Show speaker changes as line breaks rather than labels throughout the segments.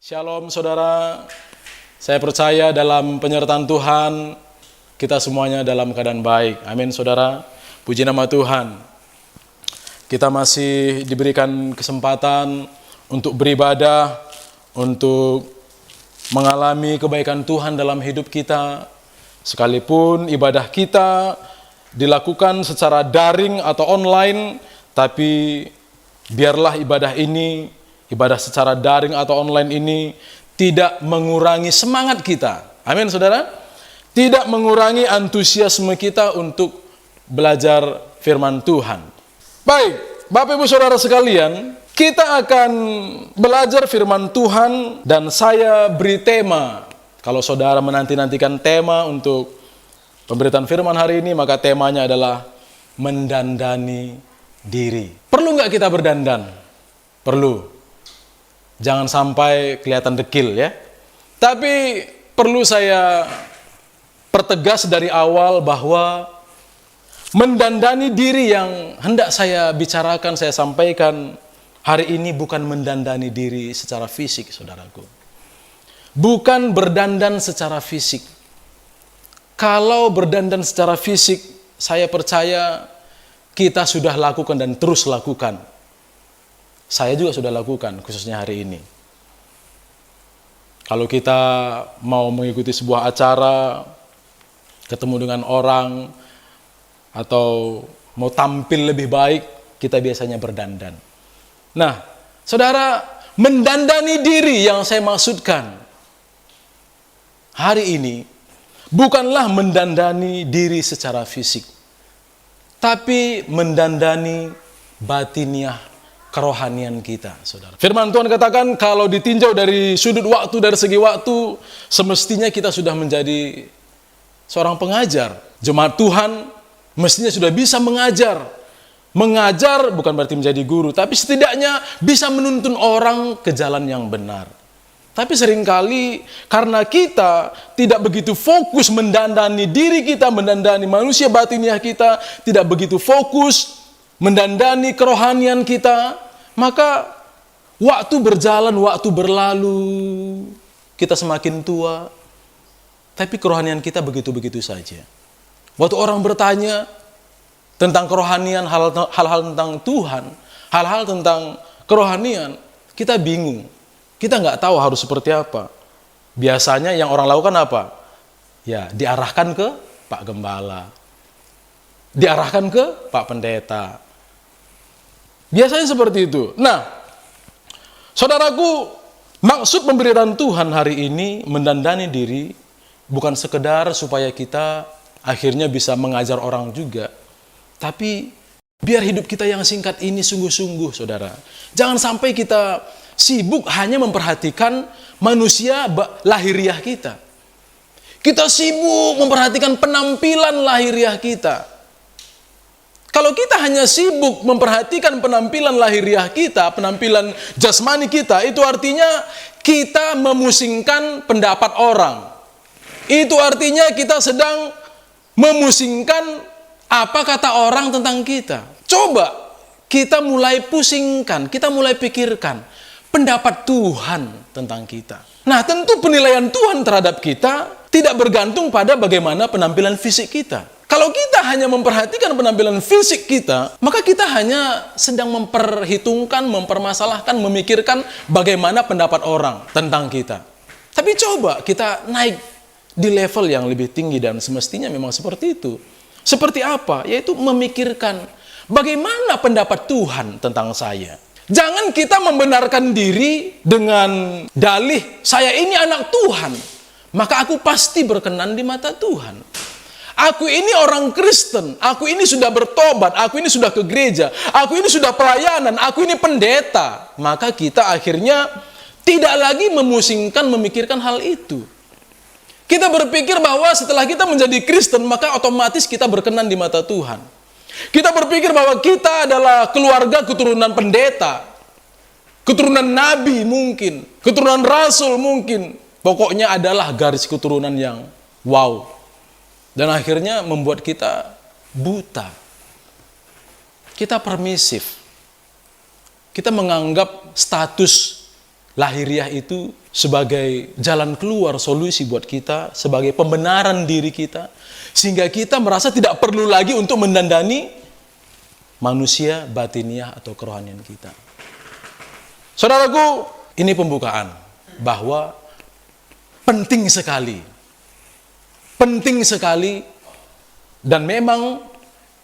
Shalom saudara, saya percaya dalam penyertaan Tuhan, kita semuanya dalam keadaan baik. Amin saudara, puji nama Tuhan. Kita masih diberikan kesempatan untuk beribadah, untuk mengalami kebaikan Tuhan dalam hidup kita. Sekalipun ibadah kita dilakukan secara daring atau online, tapi biarlah ibadah ini, ibadah secara daring atau online ini tidak mengurangi semangat kita. Amin saudara. Tidak mengurangi antusiasme kita untuk belajar firman Tuhan. Baik, Bapak Ibu Saudara sekalian, kita akan belajar firman Tuhan dan saya beri tema. Kalau saudara menanti-nantikan tema untuk pemberitaan firman hari ini, maka temanya adalah mendandani diri. Perlu nggak kita berdandan? Perlu. Jangan sampai kelihatan dekil ya. Tapi perlu saya pertegas dari awal bahwa mendandani diri yang hendak saya bicarakan, saya sampaikan hari ini bukan mendandani diri secara fisik, saudaraku. Bukan berdandan secara fisik. Kalau berdandan secara fisik, saya percaya kita sudah lakukan dan terus lakukan. Saya juga sudah lakukan, khususnya hari ini. Kalau kita mau mengikuti sebuah acara, ketemu dengan orang, atau mau tampil lebih baik, kita biasanya berdandan. Nah, saudara, mendandani diri yang saya maksudkan hari ini bukanlah mendandani diri secara fisik, tapi mendandani batiniah kerohanian kita, saudara. Firman Tuhan katakan kalau ditinjau dari sudut waktu, dari segi waktu, semestinya kita sudah menjadi seorang pengajar. Jemaat Tuhan mestinya sudah bisa mengajar. Mengajar bukan berarti menjadi guru, tapi setidaknya bisa menuntun orang ke jalan yang benar. Tapi seringkali karena kita tidak begitu fokus mendandani diri kita, mendandani manusia batiniah kita, tidak begitu fokus mendandani kerohanian kita, maka waktu berjalan, waktu berlalu, kita semakin tua, tapi kerohanian kita begitu-begitu saja. Waktu orang bertanya tentang kerohanian, hal-hal tentang Tuhan, hal-hal tentang kerohanian, kita bingung. Kita nggak tahu harus seperti apa. Biasanya yang orang lakukan apa? Ya, diarahkan ke Pak Gembala, diarahkan ke Pak Pendeta. Biasanya seperti itu. Nah, saudaraku, maksud pemberitaan Tuhan hari ini mendandani diri bukan sekedar supaya kita akhirnya bisa mengajar orang juga. Tapi biar hidup kita yang singkat ini sungguh-sungguh, saudara. Jangan sampai kita sibuk hanya memperhatikan manusia lahiriah kita. Kita sibuk memperhatikan penampilan lahiriah kita. Kalau kita hanya sibuk memperhatikan penampilan lahiriah kita, penampilan jasmani kita, itu artinya kita memusingkan pendapat orang. Itu artinya kita sedang memusingkan apa kata orang tentang kita. Coba kita mulai pusingkan, kita mulai pikirkan pendapat Tuhan tentang kita. Nah, tentu penilaian Tuhan terhadap kita tidak bergantung pada bagaimana penampilan fisik kita. Kalau kita hanya memperhatikan penampilan fisik kita, maka kita hanya sedang memperhitungkan, mempermasalahkan, memikirkan bagaimana pendapat orang tentang kita. Tapi coba kita naik di level yang lebih tinggi dan semestinya memang seperti itu. Seperti apa? Yaitu memikirkan bagaimana pendapat Tuhan tentang saya. Jangan kita membenarkan diri dengan dalih, saya ini anak Tuhan, maka aku pasti berkenan di mata Tuhan. Aku ini orang Kristen, aku ini sudah bertobat, aku ini sudah ke gereja, aku ini sudah pelayanan, aku ini pendeta. Maka kita akhirnya tidak lagi memusingkan, memikirkan hal itu. Kita berpikir bahwa setelah kita menjadi Kristen, maka otomatis kita berkenan di mata Tuhan. Kita berpikir bahwa kita adalah keluarga keturunan pendeta, keturunan nabi mungkin, keturunan rasul mungkin. Pokoknya adalah garis keturunan yang wow. Dan akhirnya membuat kita buta. Kita permisif. Kita menganggap status lahiriah itu sebagai jalan keluar, solusi buat kita, sebagai pembenaran diri kita, sehingga kita merasa tidak perlu lagi untuk mendandani manusia batiniah atau kerohanian kita. Saudaraku, ini pembukaan bahwa penting sekali, dan memang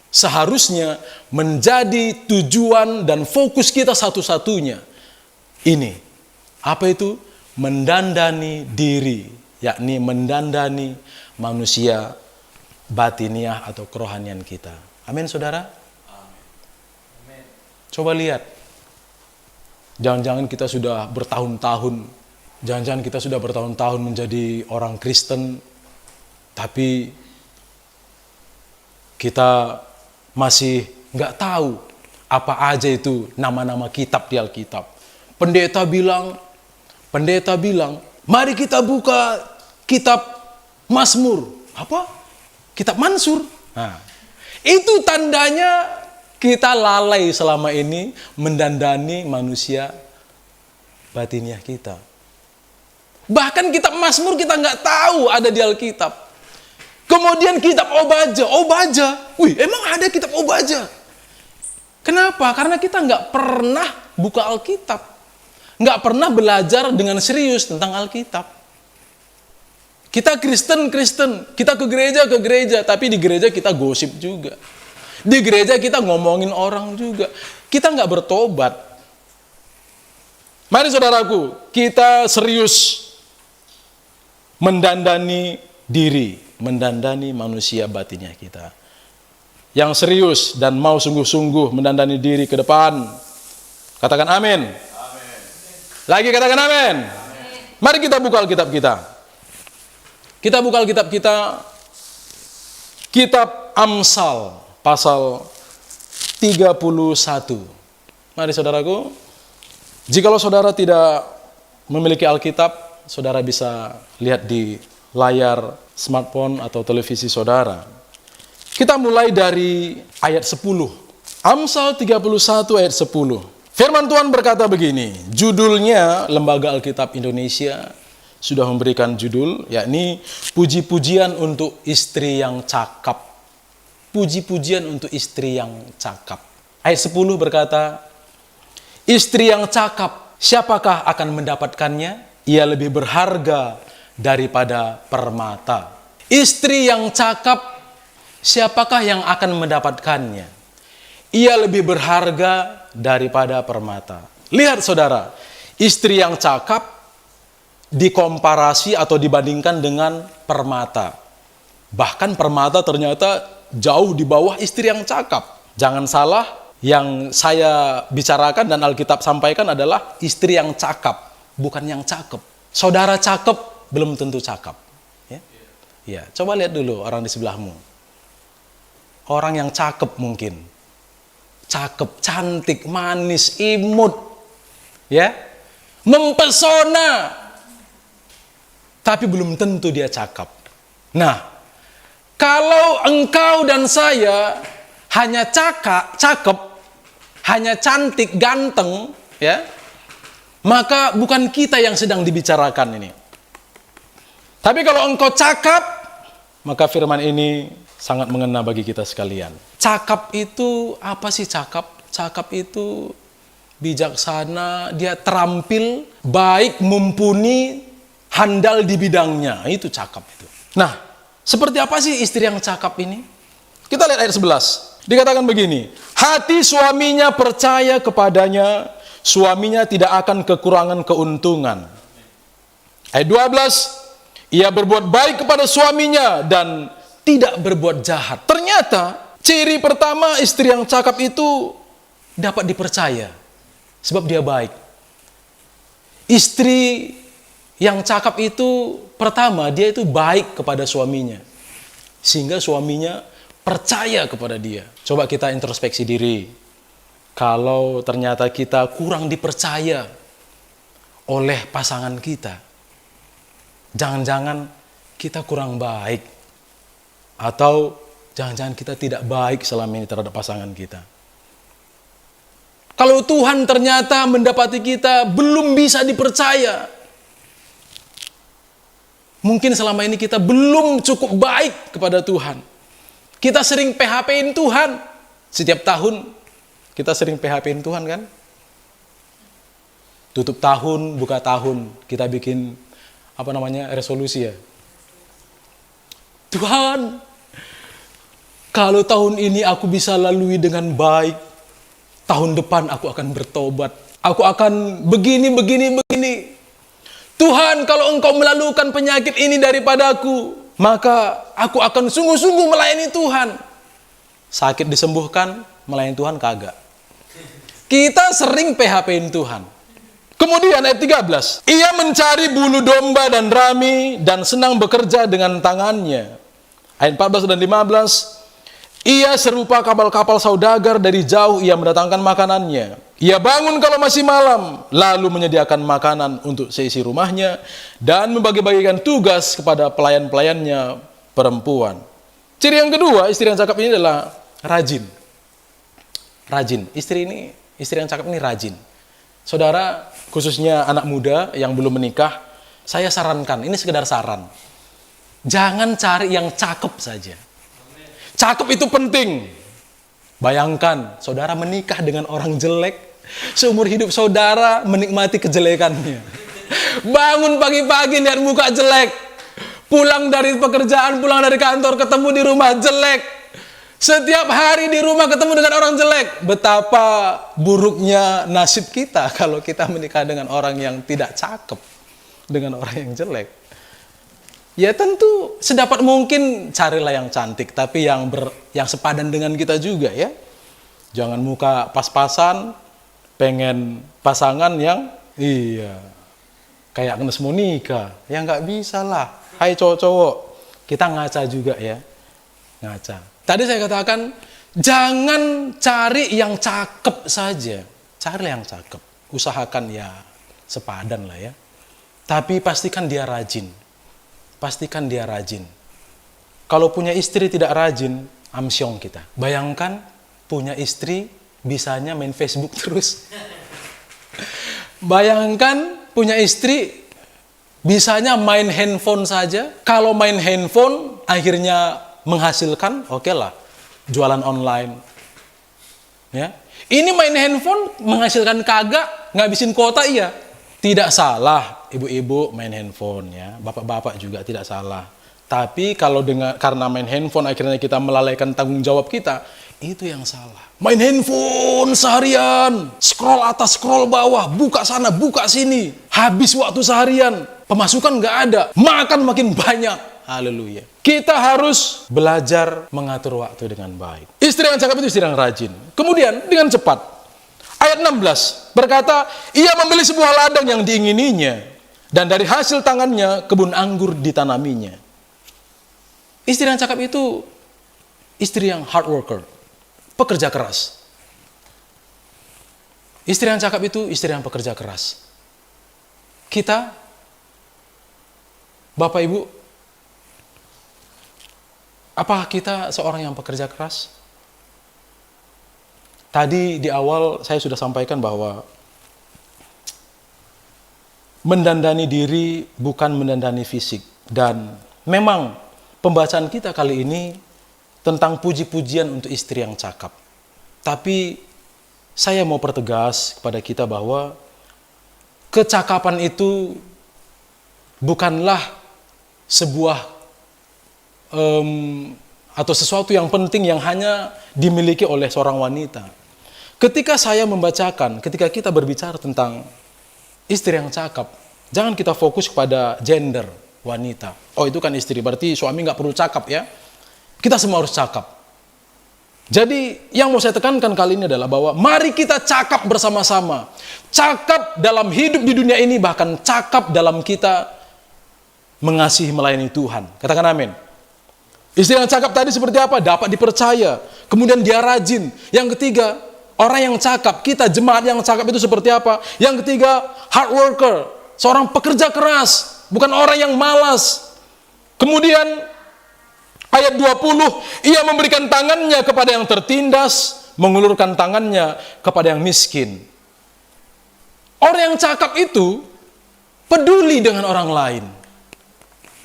seharusnya menjadi tujuan dan fokus kita satu-satunya. Ini, apa itu? Mendandani diri, yakni mendandani manusia batiniah atau kerohanian kita. Amin, saudara? Amin. Coba lihat. Jangan-jangan kita sudah bertahun-tahun menjadi orang Kristen, tapi kita masih nggak tahu apa aja itu nama-nama kitab di Alkitab. Pendeta bilang, mari kita buka kitab Mazmur. Apa? Kitab Mansur. Nah, itu tandanya kita lalai selama ini mendandani manusia batiniah kita. Bahkan kitab Mazmur kita nggak tahu ada di Alkitab. Kemudian kitab Obaja. Wih, emang ada kitab Obaja? Kenapa? Karena kita nggak pernah buka Alkitab. Nggak pernah belajar dengan serius tentang Alkitab. Kita Kristen, kita ke gereja, tapi di gereja kita gosip juga. Di gereja kita ngomongin orang juga. Kita nggak bertobat. Mari saudaraku, kita serius mendandani diri, mendandani manusia batinnya kita. Yang serius dan mau sungguh-sungguh mendandani diri ke depan, katakan amin. Lagi katakan amin. Mari kita buka Alkitab kita. Kita buka Alkitab kita, Kitab Amsal, pasal 31. Mari saudaraku, jikalau saudara tidak memiliki Alkitab, saudara bisa lihat di layar smartphone atau televisi saudara. Kita mulai dari ayat 10. Amsal 31 ayat 10. Firman Tuhan berkata begini, judulnya Lembaga Alkitab Indonesia sudah memberikan judul, yakni Puji-pujian untuk Istri yang Cakap. Puji-pujian untuk istri yang cakap. Ayat 10 berkata, istri yang cakap, siapakah akan mendapatkannya? Ia lebih berharga daripada permata. Istri yang cakap, siapakah yang akan mendapatkannya? Ia lebih berharga daripada permata. Lihat saudara, istri yang cakap dikomparasi atau dibandingkan dengan permata. Bahkan permata ternyata jauh di bawah istri yang cakap. Jangan salah, yang saya bicarakan dan Alkitab sampaikan adalah istri yang cakap, bukan yang cakep. Saudara cakep, belum tentu cakap. Ya, coba lihat dulu orang di sebelahmu. Orang yang cakep mungkin. Cakep, cantik, manis, imut. Ya. Mempesona. Tapi belum tentu dia cakep. Nah, kalau engkau dan saya hanya cakep, hanya cantik, ganteng, ya, maka bukan kita yang sedang dibicarakan ini. Tapi kalau engkau cakap, maka firman ini sangat mengena bagi kita sekalian. Cakap itu apa sih cakap? Cakap itu bijaksana, dia terampil, baik, mumpuni, handal di bidangnya. Itu cakap itu. Nah, seperti apa sih istri yang cakap ini? Kita lihat ayat 11. Dikatakan begini, hati suaminya percaya kepadanya, suaminya tidak akan kekurangan keuntungan. Ayat 12, ia berbuat baik kepada suaminya dan tidak berbuat jahat. Ternyata ciri pertama istri yang cakap itu dapat dipercaya sebab dia baik. Istri yang cakap itu pertama dia itu baik kepada suaminya sehingga suaminya percaya kepada dia. Coba kita introspeksi diri. Kalau ternyata kita kurang dipercaya oleh pasangan kita, jangan-jangan kita kurang baik. Atau jangan-jangan kita tidak baik selama ini terhadap pasangan kita. Kalau Tuhan ternyata mendapati kita belum bisa dipercaya, Mungkin selama ini kita belum cukup baik kepada Tuhan. Kita sering PHP-in Tuhan. Setiap tahun kita sering PHP-in Tuhan kan? Tutup tahun, buka tahun, kita bikin resolusi ya. Tuhan, kalau tahun ini aku bisa lalui dengan baik, tahun depan aku akan bertobat. Aku akan begini. Tuhan, kalau Engkau melalukan penyakit ini daripadaku, maka aku akan sungguh-sungguh melayani Tuhan. Sakit disembuhkan, melayani Tuhan kagak. Kita sering PHP-in Tuhan. Kemudian ayat 13. Ia mencari bulu domba dan rami dan senang bekerja dengan tangannya. Ayat 14 dan 15. Ia serupa kapal-kapal saudagar, dari jauh ia mendatangkan makanannya. Ia bangun kalau masih malam, lalu menyediakan makanan untuk seisi rumahnya dan membagi-bagikan tugas kepada pelayan-pelayannya perempuan. Ciri yang kedua, istri yang cakap ini adalah rajin. Rajin. Istri yang cakap ini rajin. Saudara, khususnya anak muda yang belum menikah, saya sarankan, ini sekedar saran. Jangan cari yang cakep saja. Cakep itu penting. Bayangkan, saudara menikah dengan orang jelek, seumur hidup saudara menikmati kejelekannya. Bangun pagi-pagi lihat muka jelek, pulang dari pekerjaan, pulang dari kantor, ketemu di rumah jelek. Setiap hari di rumah ketemu dengan orang jelek. Betapa buruknya nasib kita kalau kita menikah dengan orang yang tidak cakep, dengan orang yang jelek. Ya tentu sedapat mungkin carilah yang cantik, tapi yang sepadan dengan kita juga ya. Jangan muka pas-pasan, pengen pasangan yang kayak Agnes Monica. Ya nggak bisa lah. Hai cowok-cowok, kita ngaca juga ya. Ngaca. Tadi saya katakan, jangan cari yang cakep saja. Carilah yang cakep. Usahakan ya sepadan lah ya. Tapi pastikan dia rajin. Pastikan dia rajin. Kalau punya istri tidak rajin, amsyong kita. Bayangkan punya istri bisanya main Facebook terus. Bayangkan punya istri bisanya main handphone saja. Kalau main handphone akhirnya menghasilkan, oke lah, jualan online. Ya. Ini main handphone menghasilkan kagak, ngabisin kuota iya. Tidak salah ibu-ibu main handphone ya, bapak-bapak juga tidak salah. Tapi kalau karena main handphone akhirnya kita melalaikan tanggung jawab kita, itu yang salah. Main handphone seharian, scroll atas, scroll bawah, buka sana, buka sini. Habis waktu seharian, pemasukan nggak ada, makan makin banyak. Haleluya. Kita harus belajar mengatur waktu dengan baik. Istri yang cakap itu istri yang rajin. Kemudian dengan cepat. Ayat 16 berkata, ia membeli sebuah ladang yang diingininya, dan dari hasil tangannya kebun anggur ditanaminya. Istri yang cakap itu istri yang hard worker, pekerja keras. Istri yang cakap itu istri yang pekerja keras. Kita, Bapak Ibu, apakah kita seorang yang pekerja keras? Tadi di awal saya sudah sampaikan bahwa mendandani diri bukan mendandani fisik. Dan memang pembacaan kita kali ini tentang puji-pujian untuk istri yang cakap. Tapi saya mau pertegas kepada kita bahwa kecakapan itu bukanlah sebuah atau sesuatu yang penting yang hanya dimiliki oleh seorang wanita. Ketika saya membacakan, ketika kita berbicara tentang istri yang cakap, jangan kita fokus kepada gender wanita. Oh itu kan istri, berarti suami nggak perlu cakap ya. Kita semua harus cakap. Jadi yang mau saya tekankan kali ini adalah bahwa mari kita cakap bersama-sama. Cakap dalam hidup di dunia ini, bahkan cakap dalam kita mengasihi melayani Tuhan. Katakan amin. Istri yang cakap tadi seperti apa? Dapat dipercaya. Kemudian dia rajin. Yang ketiga, orang yang cakap, kita jemaat yang cakap itu seperti apa? Yang ketiga, hard worker. Seorang pekerja keras. Bukan orang yang malas. Kemudian, ayat 20, ia memberikan tangannya kepada yang tertindas, mengulurkan tangannya kepada yang miskin. Orang yang cakap itu peduli dengan orang lain.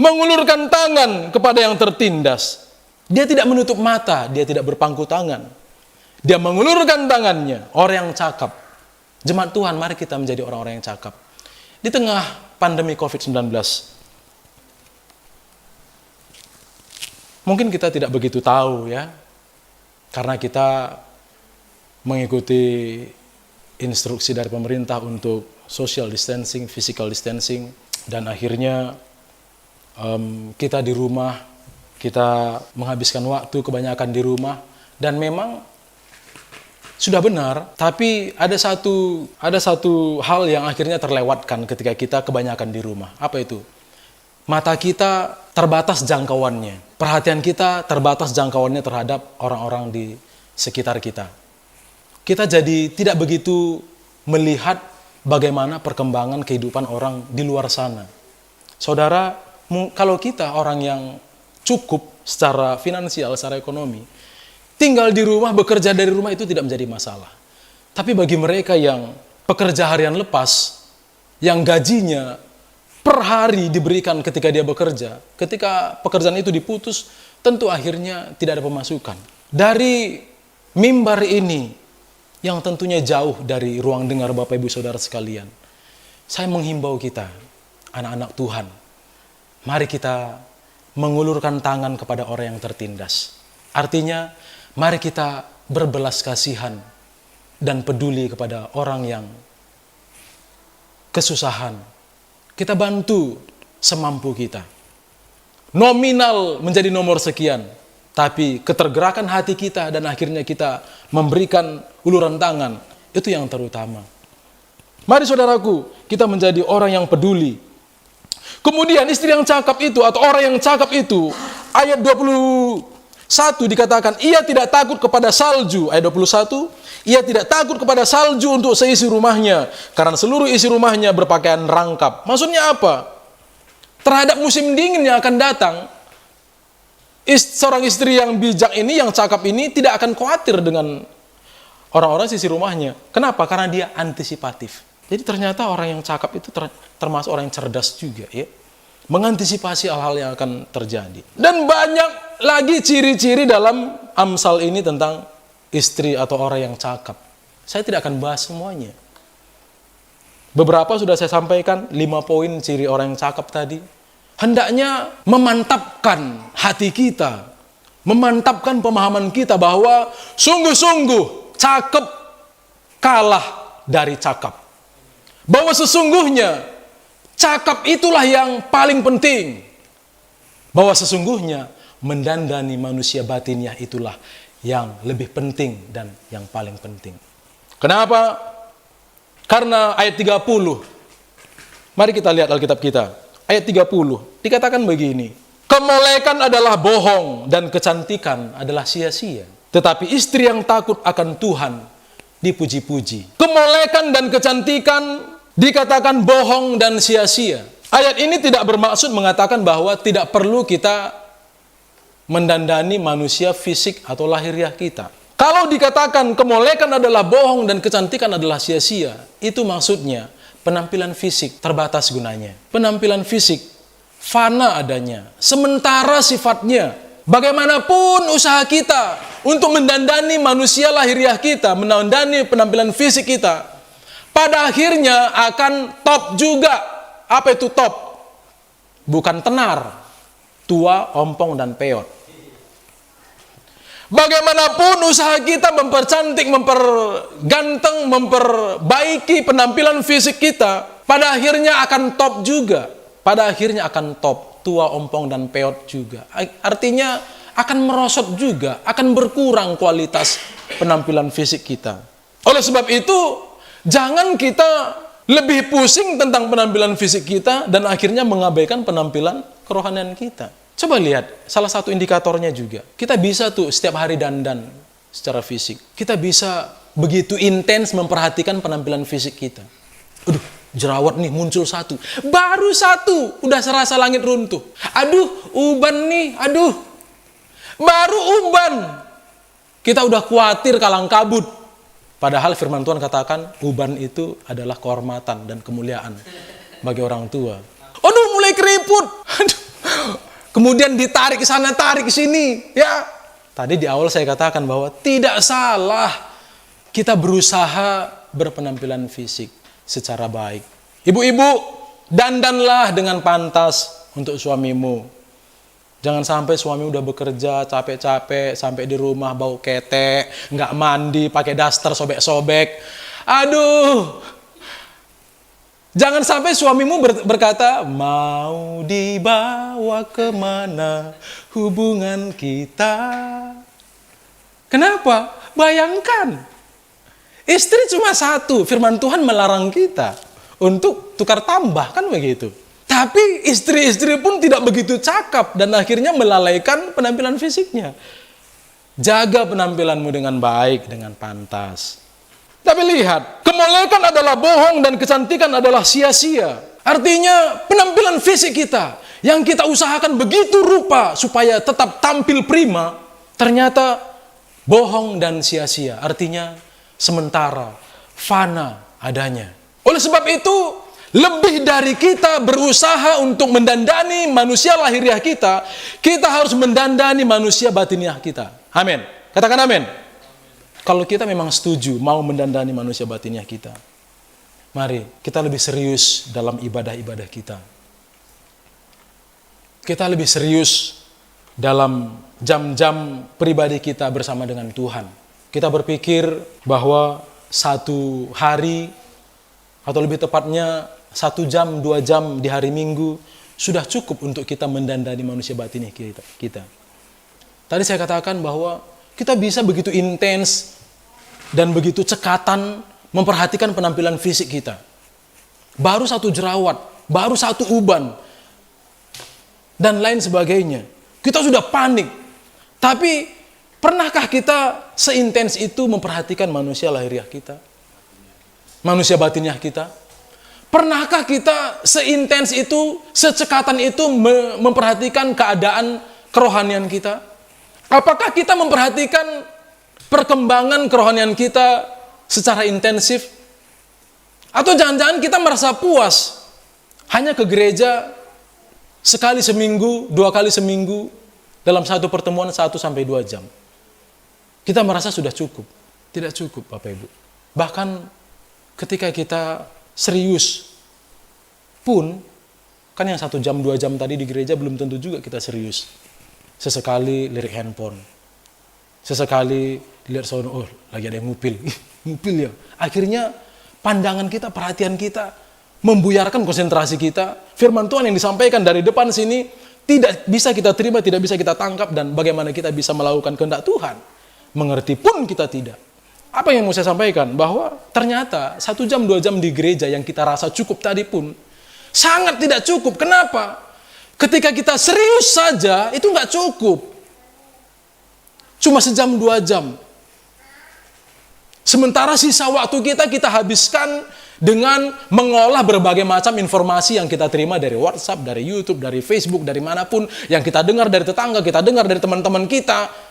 mengulurkan tangan kepada yang tertindas. Dia tidak menutup mata, dia tidak berpangku tangan. Dia mengulurkan tangannya, orang yang cakap. Jemaat Tuhan, mari kita menjadi orang-orang yang cakap. Di tengah pandemi COVID-19, mungkin kita tidak begitu tahu ya, karena kita mengikuti instruksi dari pemerintah untuk social distancing, physical distancing, dan akhirnya kita di rumah, kita menghabiskan waktu kebanyakan di rumah, dan memang sudah benar, tapi ada satu hal yang akhirnya terlewatkan ketika kita kebanyakan di rumah. Apa itu? Mata kita terbatas jangkauannya. Perhatian kita terbatas jangkauannya terhadap orang-orang di sekitar kita. Kita jadi tidak begitu melihat bagaimana perkembangan kehidupan orang di luar sana. Saudara, kalau kita orang yang cukup secara finansial, secara ekonomi, tinggal di rumah, bekerja dari rumah itu tidak menjadi masalah. Tapi bagi mereka yang pekerja harian lepas, yang gajinya per hari diberikan ketika dia bekerja, ketika pekerjaan itu diputus, tentu akhirnya tidak ada pemasukan. Dari mimbar ini, yang tentunya jauh dari ruang dengar Bapak Ibu Saudara sekalian, saya menghimbau kita, anak-anak Tuhan, mari kita mengulurkan tangan kepada orang yang tertindas. Artinya, mari kita berbelas kasihan dan peduli kepada orang yang kesusahan. Kita bantu semampu kita. Nominal menjadi nomor sekian, tapi ketergerakan hati kita dan akhirnya kita memberikan uluran tangan, itu yang terutama. Mari saudaraku, kita menjadi orang yang peduli. Kemudian istri yang cakap itu atau orang yang cakap itu, ayat 21 dikatakan, ia tidak takut kepada salju. Ayat 21, ia tidak takut kepada salju untuk seisi rumahnya, karena seluruh isi rumahnya berpakaian rangkap. Maksudnya apa? Terhadap musim dingin yang akan datang, seorang istri yang bijak ini, yang cakap ini, tidak akan khawatir dengan orang-orang sisi rumahnya. Kenapa? Karena dia antisipatif. Jadi ternyata orang yang cakap itu termasuk orang yang cerdas juga, ya, mengantisipasi hal-hal yang akan terjadi. Dan banyak lagi ciri-ciri dalam Amsal ini tentang istri atau orang yang cakap. Saya tidak akan bahas semuanya. Beberapa sudah saya sampaikan, 5 poin ciri orang yang cakap tadi. Hendaknya memantapkan hati kita, memantapkan pemahaman kita bahwa sungguh-sungguh cakep kalah dari cakap. Bahwa sesungguhnya cakap itulah yang paling penting. Bahwa sesungguhnya mendandani manusia batinnya itulah yang lebih penting dan yang paling penting. Kenapa? Karena ayat 30. Mari kita lihat Alkitab kita. Ayat 30 dikatakan begini. Kemolekan adalah bohong dan kecantikan adalah sia-sia. Tetapi istri yang takut akan Tuhan dipuji-puji. Kemolekan dan kecantikan dikatakan bohong dan sia-sia. Ayat ini tidak bermaksud mengatakan bahwa tidak perlu kita mendandani manusia fisik atau lahiriah kita. Kalau dikatakan kemolekan adalah bohong dan kecantikan adalah sia-sia, itu maksudnya penampilan fisik terbatas gunanya. Penampilan fisik fana adanya, sementara sifatnya. Bagaimanapun usaha kita untuk mendandani manusia lahiriah kita, mendandani penampilan fisik kita, pada akhirnya akan top juga. Apa itu top? Bukan tenar, tua, ompong, dan peot. Bagaimanapun usaha kita mempercantik, memperganteng, memperbaiki penampilan fisik kita, pada akhirnya akan top juga. Pada akhirnya akan top, tua, ompong, dan peot juga. Artinya akan merosot juga, akan berkurang kualitas penampilan fisik kita. Oleh sebab itu, jangan kita lebih pusing tentang penampilan fisik kita dan akhirnya mengabaikan penampilan kerohanian kita. Coba lihat, salah satu indikatornya juga. Kita bisa tuh setiap hari dandan secara fisik. Kita bisa begitu intens memperhatikan penampilan fisik kita. Aduh, jerawat nih muncul satu. Baru satu, udah serasa langit runtuh. Aduh, uban nih, aduh. Baru uban. Kita udah khawatir kalang kabut. Padahal firman Tuhan katakan, uban itu adalah kehormatan dan kemuliaan bagi orang tua. Aduh, mulai keriput. Aduh, kemudian ditarik ke sana, tarik ke sini. Ya, tadi di awal saya katakan bahwa tidak salah kita berusaha berpenampilan fisik secara baik. Ibu-ibu, dandanlah dengan pantas untuk suamimu. Jangan sampai suami udah bekerja capek-capek, sampai di rumah bau ketek, nggak mandi, pakai daster sobek-sobek. Aduh, jangan sampai suamimu berkata, mau dibawa kemana hubungan kita. Kenapa? Bayangkan, istri cuma satu, firman Tuhan melarang kita untuk tukar tambah, kan begitu. Tapi istri-istri pun tidak begitu cakap dan akhirnya melalaikan penampilan fisiknya. Jaga penampilanmu dengan baik, dengan pantas. Tapi lihat, kemolekan adalah bohong dan kecantikan adalah sia-sia. Artinya penampilan fisik kita yang kita usahakan begitu rupa supaya tetap tampil prima, ternyata bohong dan sia-sia. Artinya sementara, fana adanya. Oleh sebab itu, lebih dari kita berusaha untuk mendandani manusia lahiriah kita, kita harus mendandani manusia batiniah kita. Amin. Katakan amin. Kalau kita memang setuju mau mendandani manusia batiniah kita, mari kita lebih serius dalam ibadah-ibadah kita. Kita lebih serius dalam jam-jam pribadi kita bersama dengan Tuhan. Kita berpikir bahwa satu hari, atau lebih tepatnya 1 jam, 2 jam di hari Minggu sudah cukup untuk kita mendandani manusia batiniah kita. Tadi saya katakan bahwa kita bisa begitu intens dan begitu cekatan memperhatikan penampilan fisik kita. Baru 1 jerawat, baru 1 uban, dan lain sebagainya. Kita sudah panik. Tapi pernahkah kita seintens itu memperhatikan manusia lahiriah kita? Manusia batiniah kita? Pernahkah kita seintens itu, secekatan itu memperhatikan keadaan kerohanian kita? Apakah kita memperhatikan perkembangan kerohanian kita secara intensif? Atau jangan-jangan kita merasa puas hanya ke gereja sekali seminggu, 2 kali seminggu, dalam satu pertemuan 1 sampai 2 jam. Kita merasa sudah cukup. Tidak cukup, Bapak Ibu. Bahkan ketika kita serius pun, kan yang 1 jam, 2 jam tadi di gereja belum tentu juga kita serius. Sesekali lirik handphone. Sesekali lihat sono, oh lagi ada yang ngupil. Ngupil ya. Akhirnya pandangan kita, perhatian kita, membuyarkan konsentrasi kita. Firman Tuhan yang disampaikan dari depan sini tidak bisa kita terima, tidak bisa kita tangkap, dan bagaimana kita bisa melakukan kehendak Tuhan. Mengerti pun kita tidak. Apa yang mau saya sampaikan? Bahwa ternyata 1 jam, 2 jam di gereja yang kita rasa cukup tadi pun sangat tidak cukup. Kenapa? Ketika kita serius saja, itu nggak cukup. Cuma 1 jam, 2 jam. Sementara sisa waktu kita habiskan dengan mengolah berbagai macam informasi yang kita terima dari WhatsApp, dari YouTube, dari Facebook, dari manapun, yang kita dengar dari tetangga, kita dengar dari teman-teman kita.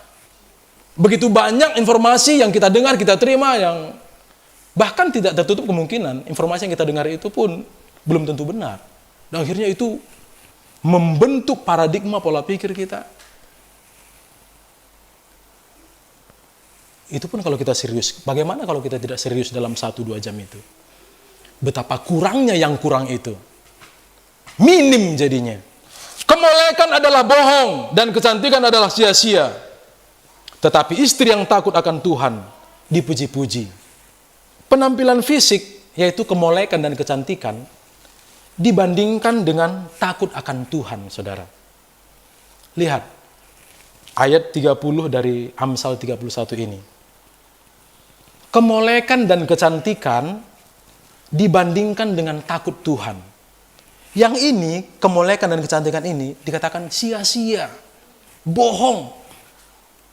Begitu banyak informasi yang kita dengar, kita terima, yang bahkan tidak tertutup kemungkinan informasi yang kita dengar itu pun belum tentu benar. Dan akhirnya itu membentuk paradigma pola pikir kita. Itu pun kalau kita serius. Bagaimana kalau kita tidak serius dalam 1-2 jam itu? Betapa kurangnya yang kurang itu. Minim jadinya. Kemolekan adalah bohong dan kecantikan adalah sia-sia. Tetapi istri yang takut akan Tuhan dipuji-puji. Penampilan fisik, yaitu kemolekan dan kecantikan, dibandingkan dengan takut akan Tuhan, saudara. Lihat, ayat 30 dari Amsal 31 ini. Kemolekan dan kecantikan dibandingkan dengan takut Tuhan. Yang ini, kemolekan dan kecantikan ini, dikatakan sia-sia, bohong,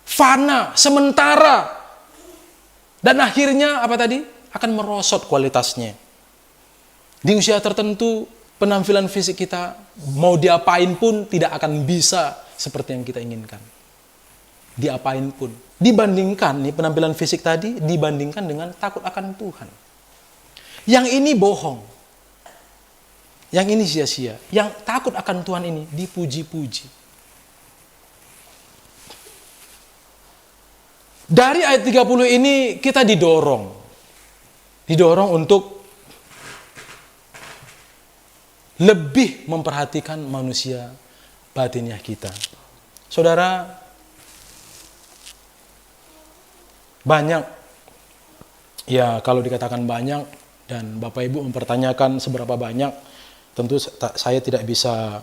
fana, sementara. Dan akhirnya apa tadi? Akan merosot kualitasnya. Di usia tertentu, penampilan fisik kita mau diapain pun tidak akan bisa seperti yang kita inginkan. Diapain pun. Dibandingkan nih penampilan fisik tadi, dibandingkan dengan takut akan Tuhan. Yang ini bohong. Yang ini sia-sia. Yang takut akan Tuhan ini dipuji-puji. Dari ayat 30 ini kita didorong untuk lebih memperhatikan manusia batiniah kita. Saudara, banyak, ya kalau dikatakan banyak dan Bapak Ibu mempertanyakan seberapa banyak, tentu saya tidak bisa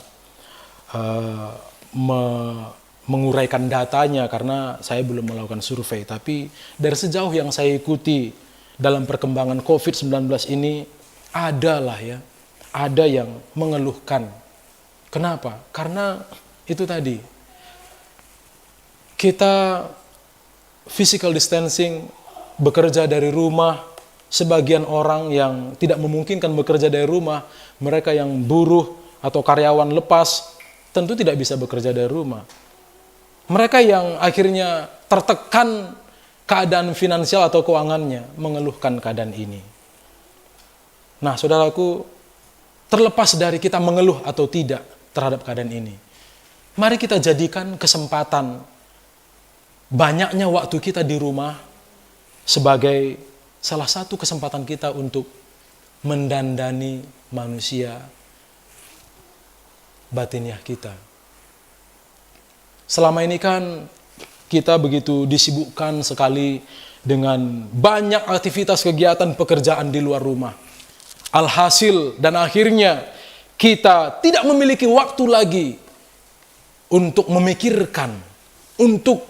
menguraikan datanya karena saya belum melakukan survei. Tapi dari sejauh yang saya ikuti dalam perkembangan COVID-19 ini, ada yang mengeluhkan. Kenapa? Karena itu tadi, kita physical distancing, bekerja dari rumah. Sebagian orang yang tidak memungkinkan bekerja dari rumah, mereka yang buruh atau karyawan lepas, tentu tidak bisa bekerja dari rumah. Mereka yang akhirnya tertekan keadaan finansial atau keuangannya, mengeluhkan keadaan ini. Nah, saudaraku, terlepas dari kita mengeluh atau tidak terhadap keadaan ini, mari kita jadikan kesempatan banyaknya waktu kita di rumah sebagai salah satu kesempatan kita untuk mendandani manusia batiniah kita. Selama ini kan kita begitu disibukkan sekali dengan banyak aktivitas kegiatan pekerjaan di luar rumah. Alhasil dan akhirnya kita tidak memiliki waktu lagi untuk memikirkan, untuk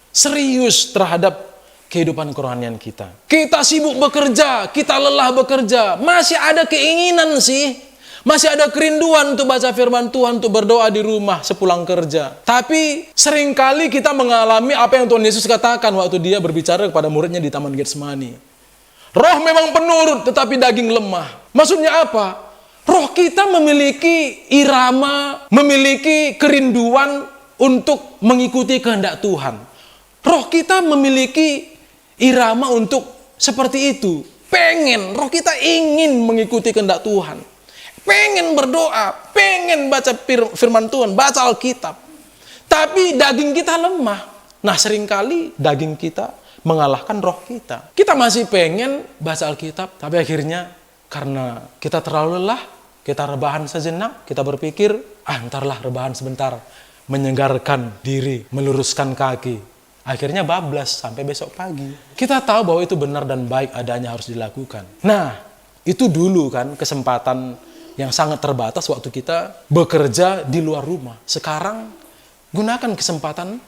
serius terhadap kehidupan kerohanian kita. Kita sibuk bekerja, kita lelah bekerja, masih ada keinginan sih, masih ada kerinduan untuk baca firman Tuhan, untuk berdoa di rumah sepulang kerja. Tapi seringkali kita mengalami apa yang Tuhan Yesus katakan waktu dia berbicara kepada muridnya di Taman Getsemani. Roh memang penurut, tetapi daging lemah. Maksudnya apa? Roh kita memiliki irama, memiliki kerinduan untuk mengikuti kehendak Tuhan. Roh kita memiliki irama untuk seperti itu. Roh kita ingin mengikuti kehendak Tuhan. Pengen berdoa, pengen baca firman Tuhan, baca Alkitab. Tapi daging kita lemah. Nah, seringkali daging kita mengalahkan roh kita. Kita masih pengen baca Alkitab, tapi akhirnya karena kita terlalu lelah, kita rebahan sejenak, kita berpikir, ntarlah rebahan sebentar, menyegarkan diri, meluruskan kaki. Akhirnya bablas sampai besok pagi. Kita tahu bahwa itu benar dan baik adanya harus dilakukan. Nah, itu dulu kan kesempatan yang sangat terbatas waktu kita bekerja di luar rumah. Sekarang gunakan kesempatan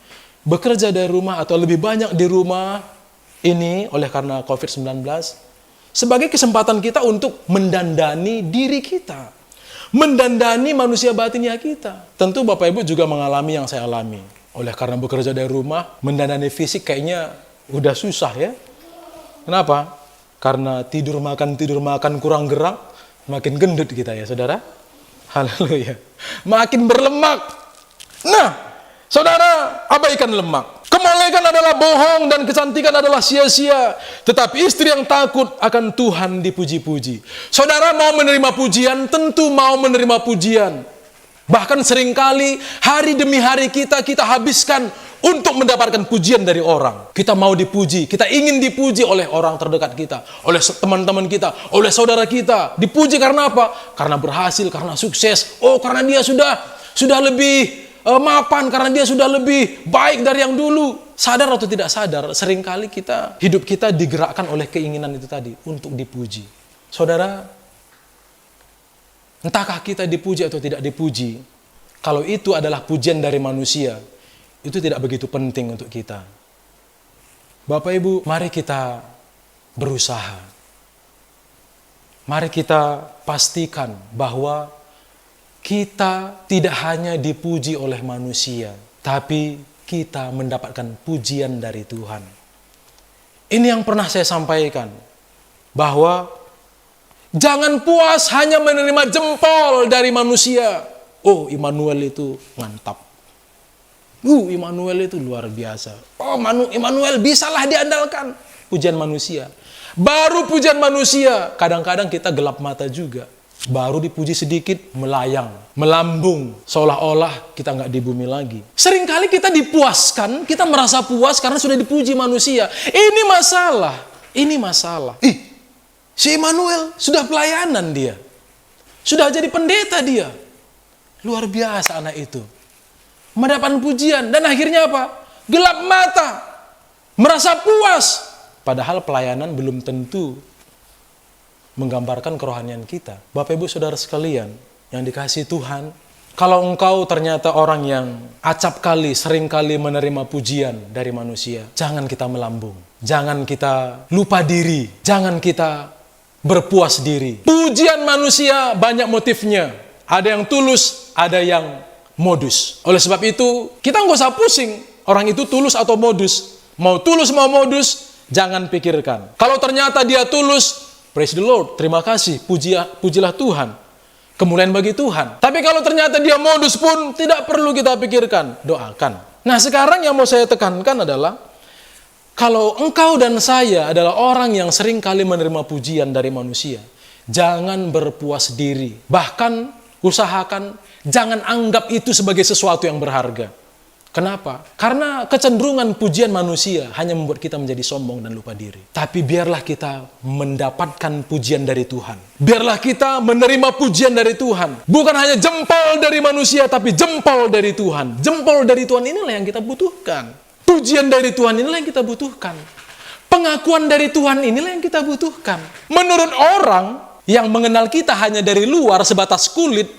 bekerja dari rumah atau lebih banyak di rumah ini oleh karena COVID-19 sebagai kesempatan kita untuk mendandani diri kita. Mendandani manusia batiniah kita. Tentu Bapak Ibu juga mengalami yang saya alami. Oleh karena bekerja dari rumah, mendandani fisik kayaknya udah susah ya. Kenapa? Karena tidur makan kurang gerak, makin gendut kita ya saudara. Haleluya. Makin berlemak. Nah, saudara, abaikan lemak. Kemalekan adalah bohong dan kecantikan adalah sia-sia. Tetapi istri yang takut akan Tuhan dipuji-puji. Saudara mau menerima pujian, tentu mau menerima pujian. Bahkan seringkali hari demi hari kita habiskan untuk mendapatkan pujian dari orang. Kita mau dipuji, kita ingin dipuji oleh orang terdekat kita, oleh teman-teman kita, oleh saudara kita. Dipuji karena apa? Karena berhasil, karena sukses. Oh, karena dia sudah lebih mapan, karena dia sudah lebih baik dari yang dulu. Sadar atau tidak sadar, seringkali hidup kita digerakkan oleh keinginan itu tadi untuk dipuji. Saudara, entahkah kita dipuji atau tidak dipuji, kalau itu adalah pujian dari manusia, itu tidak begitu penting untuk kita. Bapak Ibu, mari kita berusaha. Mari kita pastikan bahwa kita tidak hanya dipuji oleh manusia, tapi kita mendapatkan pujian dari Tuhan. Ini yang pernah saya sampaikan, bahwa jangan puas hanya menerima jempol dari manusia. Oh, Immanuel itu mantap. Immanuel itu luar biasa. Oh, Immanuel bisalah diandalkan. Pujian manusia. Baru pujian manusia, kadang-kadang kita gelap mata juga. Baru dipuji sedikit, melayang, melambung, seolah-olah kita nggak di bumi lagi. Seringkali kita dipuaskan, kita merasa puas karena sudah dipuji manusia. Ini masalah. Si Immanuel sudah pelayanan dia. Sudah jadi pendeta dia. Luar biasa anak itu. Mendapat pujian, dan akhirnya apa? Gelap mata, merasa puas. Padahal pelayanan belum tentu menggambarkan kerohanian kita. Bapak Ibu Saudara sekalian yang dikasihi Tuhan, kalau engkau ternyata orang yang acap kali, sering kali menerima pujian dari manusia, jangan kita melambung, jangan kita lupa diri, jangan kita berpuas diri. Pujian manusia banyak motifnya, ada yang tulus, ada yang modus. Oleh sebab itu, kita nggak usah pusing orang itu tulus atau modus. Mau tulus mau modus, jangan pikirkan. Kalau ternyata dia tulus, praise the Lord, terima kasih, pujilah Tuhan. Kemuliaan bagi Tuhan. Tapi kalau ternyata dia modus pun, tidak perlu kita pikirkan, doakan. Nah sekarang yang mau saya tekankan adalah, kalau engkau dan saya adalah orang yang sering kali menerima pujian dari manusia, jangan berpuas diri. Bahkan usahakan, jangan anggap itu sebagai sesuatu yang berharga. Kenapa? Karena kecenderungan pujian manusia hanya membuat kita menjadi sombong dan lupa diri. Tapi biarlah kita mendapatkan pujian dari Tuhan. Biarlah kita menerima pujian dari Tuhan. Bukan hanya jempol dari manusia, tapi jempol dari Tuhan. Jempol dari Tuhan inilah yang kita butuhkan. Pujian dari Tuhan inilah yang kita butuhkan. Pengakuan dari Tuhan inilah yang kita butuhkan. Menurut orang yang mengenal kita hanya dari luar sebatas kulit,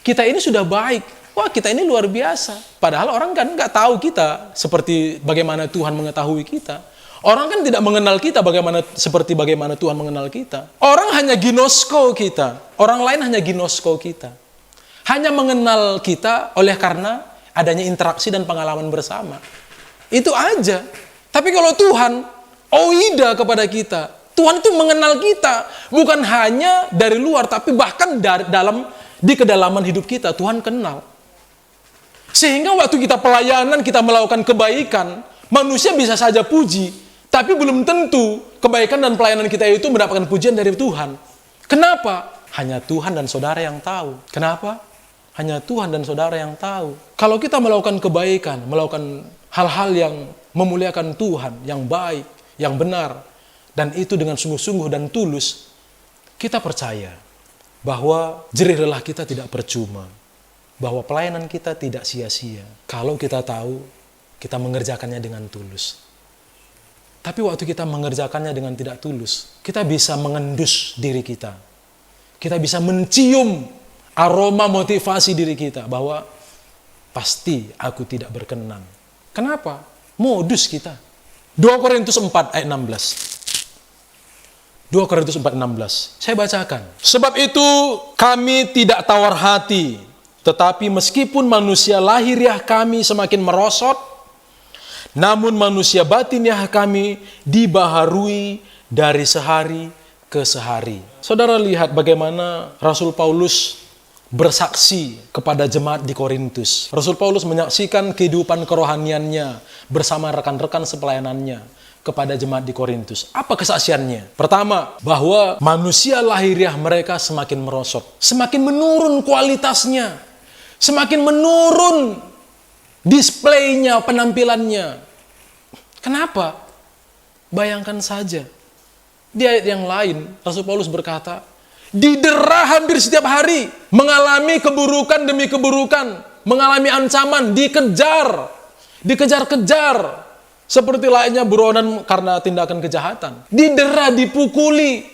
kita ini sudah baik. Wah, kita ini luar biasa. Padahal orang kan nggak tahu kita seperti bagaimana Tuhan mengetahui kita. Orang kan tidak mengenal kita seperti bagaimana Tuhan mengenal kita. Orang hanya ginosko kita. Orang lain hanya ginosko kita. Hanya mengenal kita oleh karena adanya interaksi dan pengalaman bersama. Itu aja. Tapi kalau Tuhan, oida kepada kita. Tuhan itu mengenal kita. Bukan hanya dari luar, tapi bahkan di kedalaman hidup kita, Tuhan kenal. Sehingga waktu kita pelayanan, kita melakukan kebaikan, manusia bisa saja puji, tapi belum tentu kebaikan dan pelayanan kita itu mendapatkan pujian dari Tuhan. Kenapa? Hanya Tuhan dan saudara yang tahu. Kenapa? Hanya Tuhan dan saudara yang tahu. Kalau kita melakukan kebaikan, melakukan hal-hal yang memuliakan Tuhan, yang baik, yang benar, dan itu dengan sungguh-sungguh dan tulus, kita percaya bahwa jerih lelah kita tidak percuma. Bahwa pelayanan kita tidak sia-sia. Kalau kita tahu, kita mengerjakannya dengan tulus. Tapi waktu kita mengerjakannya dengan tidak tulus, kita bisa mengendus diri kita. Kita bisa mencium aroma motivasi diri kita bahwa pasti aku tidak berkenan. Kenapa? Modus kita. 2 Korintus 4 ayat 16. 2 Korintus 4:16. Saya bacakan. Sebab itu kami tidak tawar hati, tetapi meskipun manusia lahiriah kami semakin merosot, namun manusia batiniah kami dibaharui dari sehari ke sehari. Saudara lihat bagaimana Rasul Paulus bersaksi kepada jemaat di Korintus. Rasul Paulus menyaksikan kehidupan kerohaniannya bersama rekan-rekan sepelayanannya kepada jemaat di Korintus. Apa kesaksiannya? Pertama, bahwa manusia lahiriah mereka semakin merosot, semakin menurun kualitasnya, semakin menurun displaynya, penampilannya. Kenapa? Bayangkan saja. Di ayat yang lain, Rasul Paulus berkata, didera hampir setiap hari, mengalami keburukan demi keburukan, mengalami ancaman, dikejar-kejar, seperti layaknya buronan karena tindakan kejahatan. Didera, dipukuli,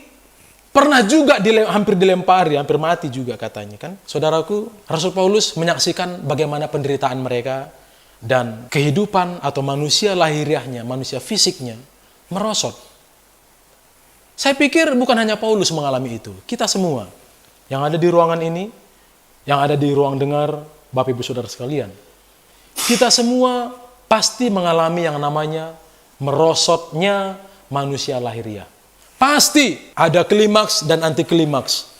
pernah juga hampir dilempari, hampir mati juga katanya kan. Saudaraku, Rasul Paulus menyaksikan bagaimana penderitaan mereka dan kehidupan atau manusia lahiriahnya, manusia fisiknya merosot. Saya pikir bukan hanya Paulus mengalami itu. Kita semua yang ada di ruangan ini, yang ada di ruang dengar Bapak Ibu Saudara sekalian, kita semua pasti mengalami yang namanya merosotnya manusia lahiriah. Pasti ada klimaks dan anti klimaks.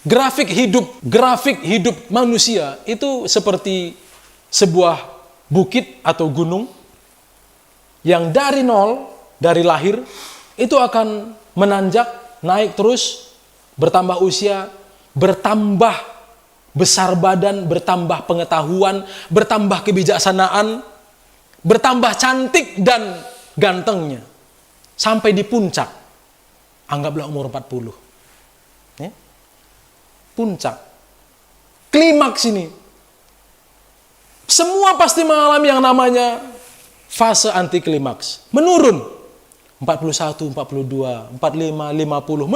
Grafik hidup manusia itu seperti sebuah bukit atau gunung yang dari nol, dari lahir, itu akan menanjak, naik terus, bertambah usia, bertambah besar badan, bertambah pengetahuan, bertambah kebijaksanaan, bertambah cantik dan gantengnya. Sampai di puncak, anggaplah umur 40. Ya? Puncak. Klimaks ini. Semua pasti mengalami yang namanya fase anti klimaks. Menurun. 41, 42, 45, 50.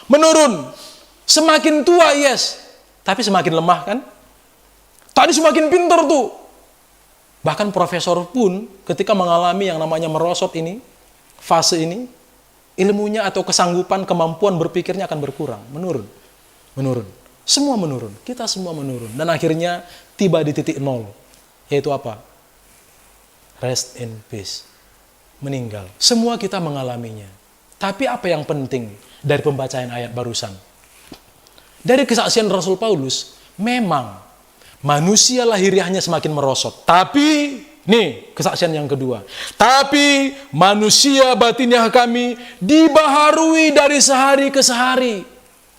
Menurun. Semakin tua, yes. Tapi semakin lemah kan? Tadi semakin pintar tuh. Bahkan profesor pun ketika mengalami yang namanya merosot ini, fase ini, ilmunya atau kesanggupan, kemampuan berpikirnya akan berkurang. Menurun. Semua menurun. Kita semua menurun. Dan akhirnya tiba di titik nol. Yaitu apa? Rest in peace. Meninggal. Semua kita mengalaminya. Tapi apa yang penting dari pembacaan ayat barusan? Dari kesaksian Rasul Paulus, memang manusia lahiriahnya semakin merosot. Tapi, nih kesaksian yang kedua. Tapi manusia batiniah kami dibaharui dari sehari ke sehari.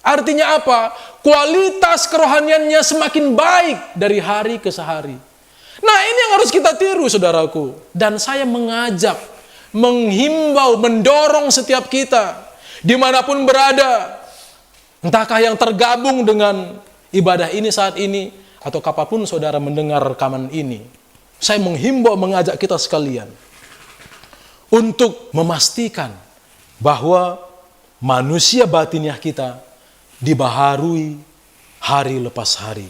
Artinya apa? Kualitas kerohaniannya semakin baik dari hari ke sehari. Nah, ini yang harus kita tiru, saudaraku. Dan saya mengajak, menghimbau, mendorong setiap kita, dimanapun berada, entahkah yang tergabung dengan ibadah ini saat ini, atau kapanpun saudara mendengar rekaman ini, saya menghimbau, mengajak kita sekalian untuk memastikan bahwa manusia batiniah kita dibaharui hari lepas hari.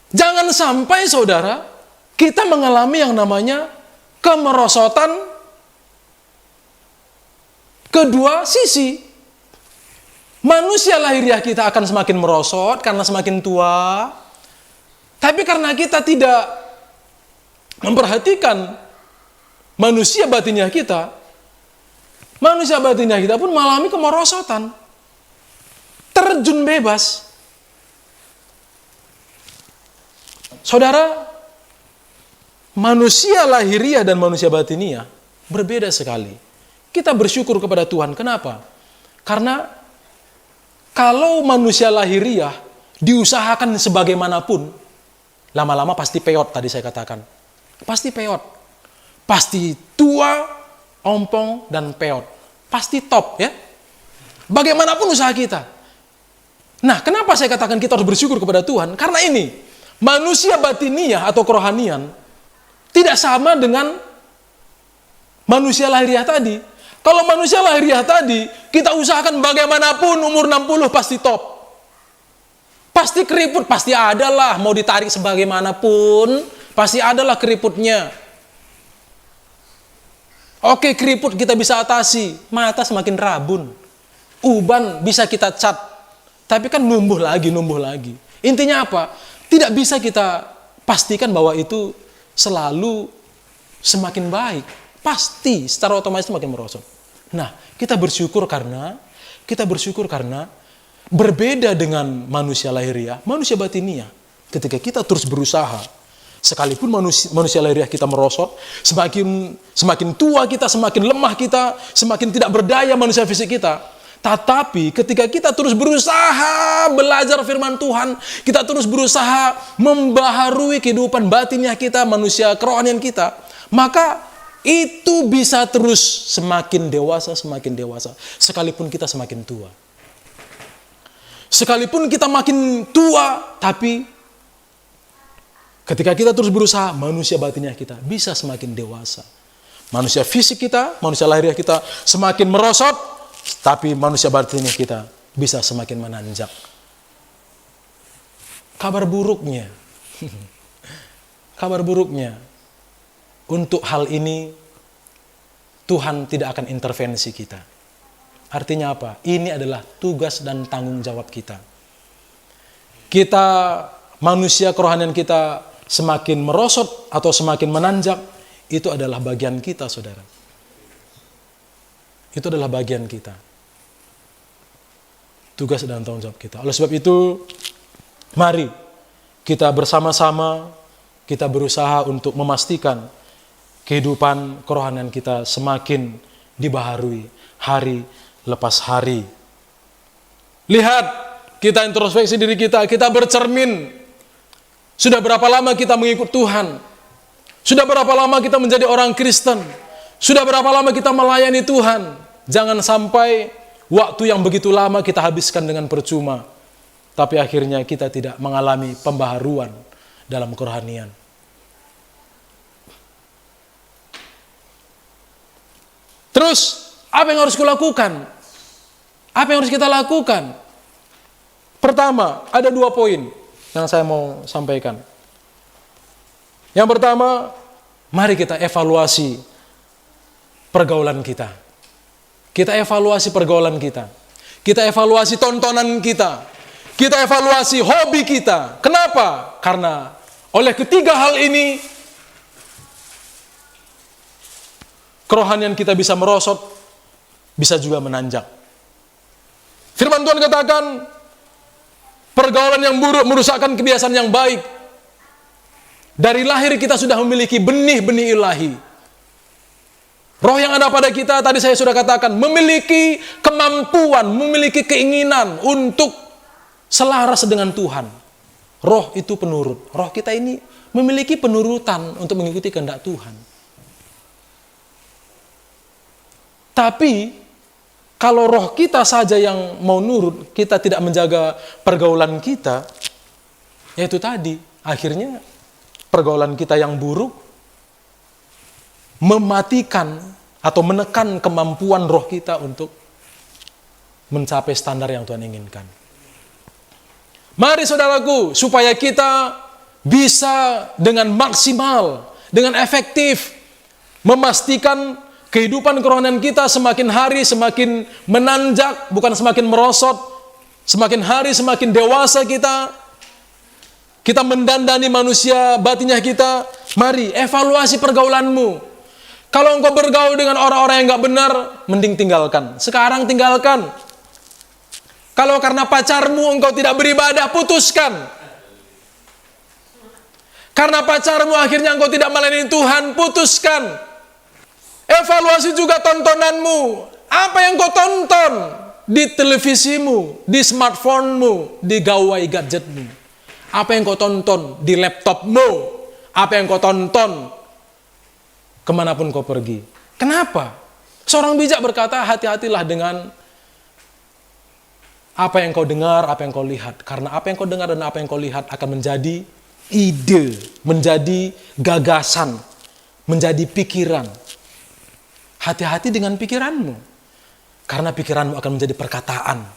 Jangan sampai saudara kita mengalami yang namanya kemerosotan kedua sisi. Manusia lahiriah kita akan semakin merosot karena semakin tua. Tapi karena kita tidak memperhatikan manusia batiniah kita pun mengalami kemerosotan. Terjun bebas. Saudara, manusia lahiriah dan manusia batiniah berbeda sekali. Kita bersyukur kepada Tuhan. Kenapa? Karena kalau manusia lahiriah diusahakan sebagaimanapun, lama-lama pasti peot, tadi saya katakan. Pasti peot. Pasti tua, ompong, dan peot. Pasti top, ya. Bagaimanapun usaha kita. Nah, kenapa saya katakan kita harus bersyukur kepada Tuhan? Karena ini, manusia batiniah atau kerohanian tidak sama dengan manusia lahiriah tadi. Kalau manusia lahiriah tadi, kita usahakan bagaimanapun umur 60 pasti top. Pasti keriput, pasti ada lah. Mau ditarik sebagaimanapun, pasti ada lah keriputnya. Oke, keriput kita bisa atasi. Mata semakin rabun. Uban bisa kita cat. Tapi kan numbuh lagi. Intinya apa? Tidak bisa kita pastikan bahwa itu selalu semakin baik. Pasti secara otomatis semakin merosot. Nah, kita bersyukur karena berbeda dengan manusia lahiriah, manusia batiniah. Ketika kita terus berusaha, sekalipun manusia lahiriah kita merosot, semakin tua kita, semakin lemah kita, semakin tidak berdaya manusia fisik kita. Tetapi ketika kita terus berusaha belajar firman Tuhan, kita terus berusaha membaharui kehidupan batiniah kita, manusia kerohanian kita, maka itu bisa terus semakin dewasa, sekalipun kita semakin tua. Sekalipun kita makin tua, tapi ketika kita terus berusaha, manusia batiniah kita bisa semakin dewasa. Manusia fisik kita, manusia lahiriah kita semakin merosot, tapi manusia batiniah kita bisa semakin menanjak. Kabar buruknya, untuk hal ini Tuhan tidak akan intervensi kita. Artinya apa? Ini adalah tugas dan tanggung jawab kita. Kita, manusia kerohanian kita semakin merosot atau semakin menanjak, itu adalah bagian kita, saudara. Itu adalah bagian kita. Tugas dan tanggung jawab kita. Oleh sebab itu, mari kita bersama-sama, kita berusaha untuk memastikan kehidupan kerohanian kita semakin dibaharui hari lepas hari. Lihat kita introspeksi diri kita bercermin. Sudah berapa lama kita mengikut Tuhan? Sudah berapa lama kita menjadi orang Kristen? Sudah berapa lama kita melayani Tuhan? Jangan sampai waktu yang begitu lama kita habiskan dengan percuma, tapi akhirnya kita tidak mengalami pembaharuan dalam kerohanian. Terus, apa yang harus kulakukan? Apa yang harus kita lakukan? Pertama, ada 2 poin yang saya mau sampaikan. Yang pertama, mari kita evaluasi pergaulan kita. Kita evaluasi pergaulan kita. Kita evaluasi tontonan kita. Kita evaluasi hobi kita. Kenapa? Karena oleh ketiga hal ini, kerohanian kita bisa merosot, bisa juga menanjak. Firman Tuhan katakan, pergaulan yang buruk merusakkan kebiasaan yang baik. Dari lahir kita sudah memiliki benih-benih ilahi. Roh yang ada pada kita, tadi saya sudah katakan, memiliki kemampuan, memiliki keinginan untuk selaras dengan Tuhan. Roh itu penurut. Roh kita ini memiliki penurutan untuk mengikuti kehendak Tuhan. Tapi, kalau roh kita saja yang mau nurut, kita tidak menjaga pergaulan kita, yaitu tadi, akhirnya pergaulan kita yang buruk mematikan atau menekan kemampuan roh kita untuk mencapai standar yang Tuhan inginkan. Mari saudaraku, supaya kita bisa dengan maksimal, dengan efektif memastikan kehidupan kerohanian kita semakin hari semakin menanjak, bukan semakin merosot. Semakin hari semakin dewasa kita. Kita mendandani manusia batinnya kita. Mari evaluasi pergaulanmu. Kalau engkau bergaul dengan orang-orang yang gak benar, mending tinggalkan. Sekarang tinggalkan. Kalau karena pacarmu engkau tidak beribadah, putuskan. Karena pacarmu akhirnya engkau tidak melayani Tuhan, putuskan. Evaluasi juga tontonanmu. Apa yang kau tonton di televisimu, di smartphone-mu, di gawai gadgetmu. Apa yang kau tonton di laptopmu. Apa yang kau tonton kemanapun kau pergi. Kenapa? Seorang bijak berkata, hati-hatilah dengan apa yang kau dengar, apa yang kau lihat. Karena apa yang kau dengar dan apa yang kau lihat akan menjadi ide, menjadi gagasan, menjadi pikiran. Hati-hati dengan pikiranmu. Karena pikiranmu akan menjadi perkataan.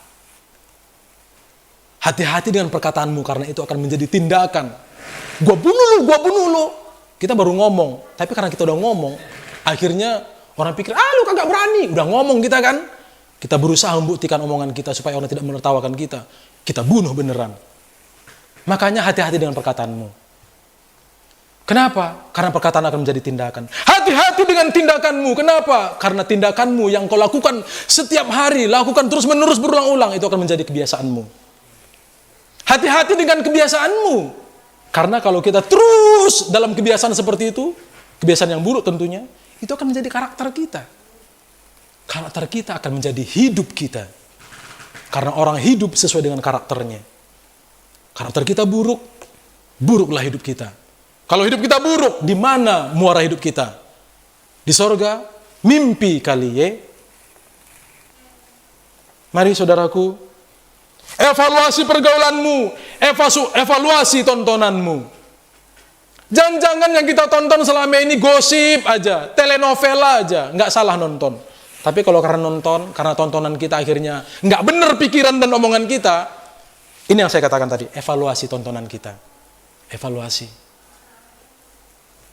Hati-hati dengan perkataanmu karena itu akan menjadi tindakan. Gua bunuh lu. Kita baru ngomong. Tapi karena kita udah ngomong, akhirnya orang pikir, lu kagak berani. Udah ngomong kita kan. Kita berusaha membuktikan omongan kita supaya orang tidak menertawakan kita. Kita bunuh beneran. Makanya hati-hati dengan perkataanmu. Kenapa? Karena perkataan akan menjadi tindakan. Hati-hati dengan tindakanmu. Kenapa? Karena tindakanmu yang kau lakukan setiap hari, lakukan terus-menerus berulang-ulang, itu akan menjadi kebiasaanmu. Hati-hati dengan kebiasaanmu. Karena kalau kita terus dalam kebiasaan seperti itu, kebiasaan yang buruk tentunya, itu akan menjadi karakter kita. Karakter kita akan menjadi hidup kita. Karena orang hidup sesuai dengan karakternya. Karakter kita buruk, buruklah hidup kita. Kalau hidup kita buruk, di mana muara hidup kita? Di sorga, mimpi kali ya. Mari saudaraku, evaluasi pergaulanmu, evaluasi tontonanmu. Jangan-jangan yang kita tonton selama ini gosip aja, telenovela aja, nggak salah nonton. Tapi kalau karena nonton, karena tontonan kita akhirnya nggak benar pikiran dan omongan kita, ini yang saya katakan tadi, evaluasi tontonan kita. Evaluasi.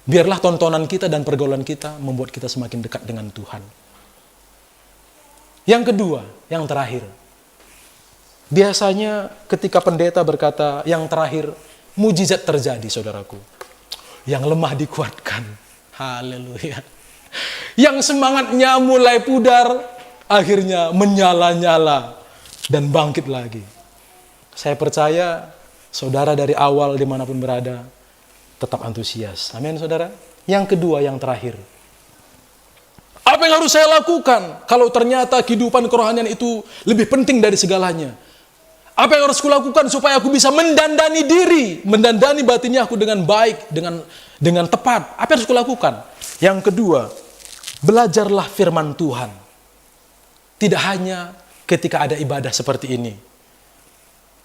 Biarlah tontonan kita dan pergaulan kita membuat kita semakin dekat dengan Tuhan. Yang kedua, yang terakhir. Biasanya ketika pendeta berkata yang terakhir, mujizat terjadi, saudaraku. Yang lemah dikuatkan. Haleluya. Yang semangatnya mulai pudar, akhirnya menyala-nyala dan bangkit lagi. Saya percaya saudara dari awal dimanapun berada, tetap antusias. Amin, saudara. Yang kedua, yang terakhir. Apa yang harus saya lakukan kalau ternyata kehidupan kerohanian itu lebih penting dari segalanya? Apa yang harus kulakukan supaya aku bisa mendandani diri, mendandani batinnya aku dengan baik, dengan tepat? Apa yang harus kulakukan? Yang kedua, belajarlah firman Tuhan. Tidak hanya ketika ada ibadah seperti ini.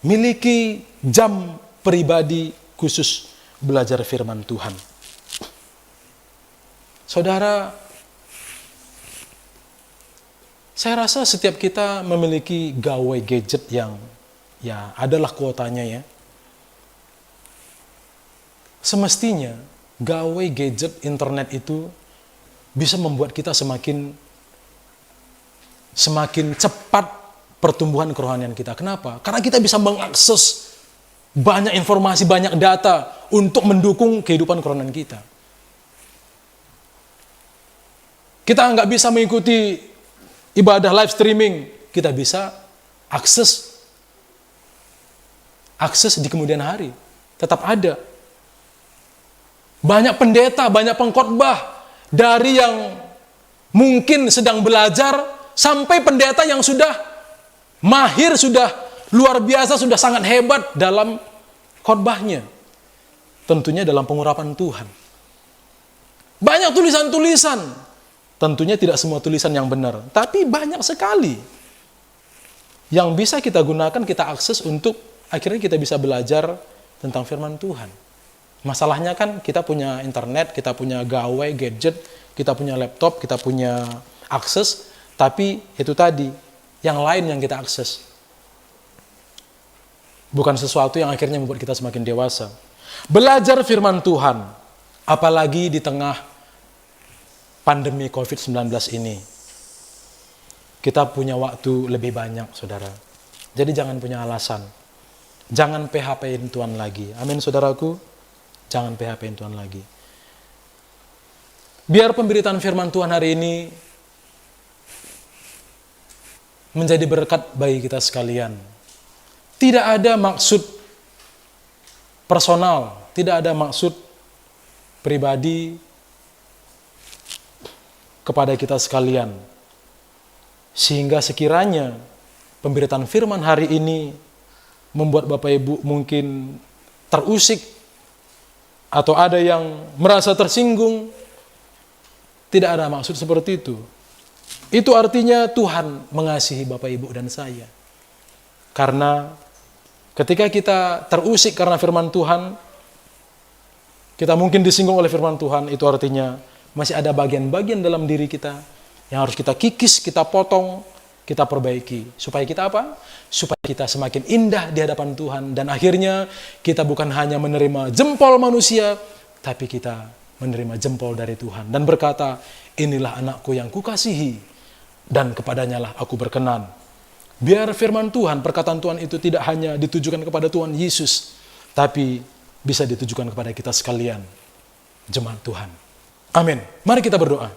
Miliki jam pribadi khusus belajar firman Tuhan. Saudara, saya rasa setiap kita memiliki gawai gadget yang adalah kuotanya ya. Semestinya gawai gadget internet itu bisa membuat kita semakin cepat pertumbuhan kerohanian kita. Kenapa? Karena kita bisa mengakses banyak informasi, banyak data untuk mendukung kehidupan kerohanian kita. Kita nggak bisa mengikuti ibadah live streaming, kita bisa akses di kemudian hari. Tetap ada. Banyak pendeta, banyak pengkhotbah, dari yang mungkin sedang belajar, sampai pendeta yang sudah mahir, sudah luar biasa, sudah sangat hebat dalam khotbahnya. Tentunya dalam pengurapan Tuhan. Banyak tulisan-tulisan. Tentunya tidak semua tulisan yang benar, tapi banyak sekali yang bisa kita gunakan, kita akses untuk akhirnya kita bisa belajar tentang firman Tuhan. Masalahnya kan kita punya internet, kita punya gawai, gadget, kita punya laptop, kita punya akses, tapi itu tadi, yang lain yang kita akses. Bukan sesuatu yang akhirnya membuat kita semakin dewasa. Belajar firman Tuhan, apalagi di tengah pandemi COVID-19 ini. Kita punya waktu lebih banyak, saudara. Jadi jangan punya alasan. Jangan PHP-in Tuhan lagi. Amin, saudaraku. Jangan PHP-in Tuhan lagi. Biar pemberitaan firman Tuhan hari ini menjadi berkat bagi kita sekalian. Tidak ada maksud personal, tidak ada maksud pribadi kepada kita sekalian. Sehingga sekiranya pemberitaan firman hari ini membuat Bapak Ibu mungkin terusik atau ada yang merasa tersinggung, tidak ada maksud seperti itu. Itu artinya Tuhan mengasihi Bapak Ibu dan saya. Karena ketika kita terusik karena firman Tuhan, kita mungkin disinggung oleh firman Tuhan, itu artinya masih ada bagian-bagian dalam diri kita yang harus kita kikis, kita potong, kita perbaiki. Supaya kita apa? Supaya kita semakin indah di hadapan Tuhan. Dan akhirnya kita bukan hanya menerima jempol manusia, tapi kita menerima jempol dari Tuhan. Dan berkata, inilah anakku yang kukasihi, dan kepadanya lah aku berkenan. Biar firman Tuhan, perkataan Tuhan itu tidak hanya ditujukan kepada Tuhan Yesus, tapi bisa ditujukan kepada kita sekalian, jemaat Tuhan. Amin. Mari kita berdoa.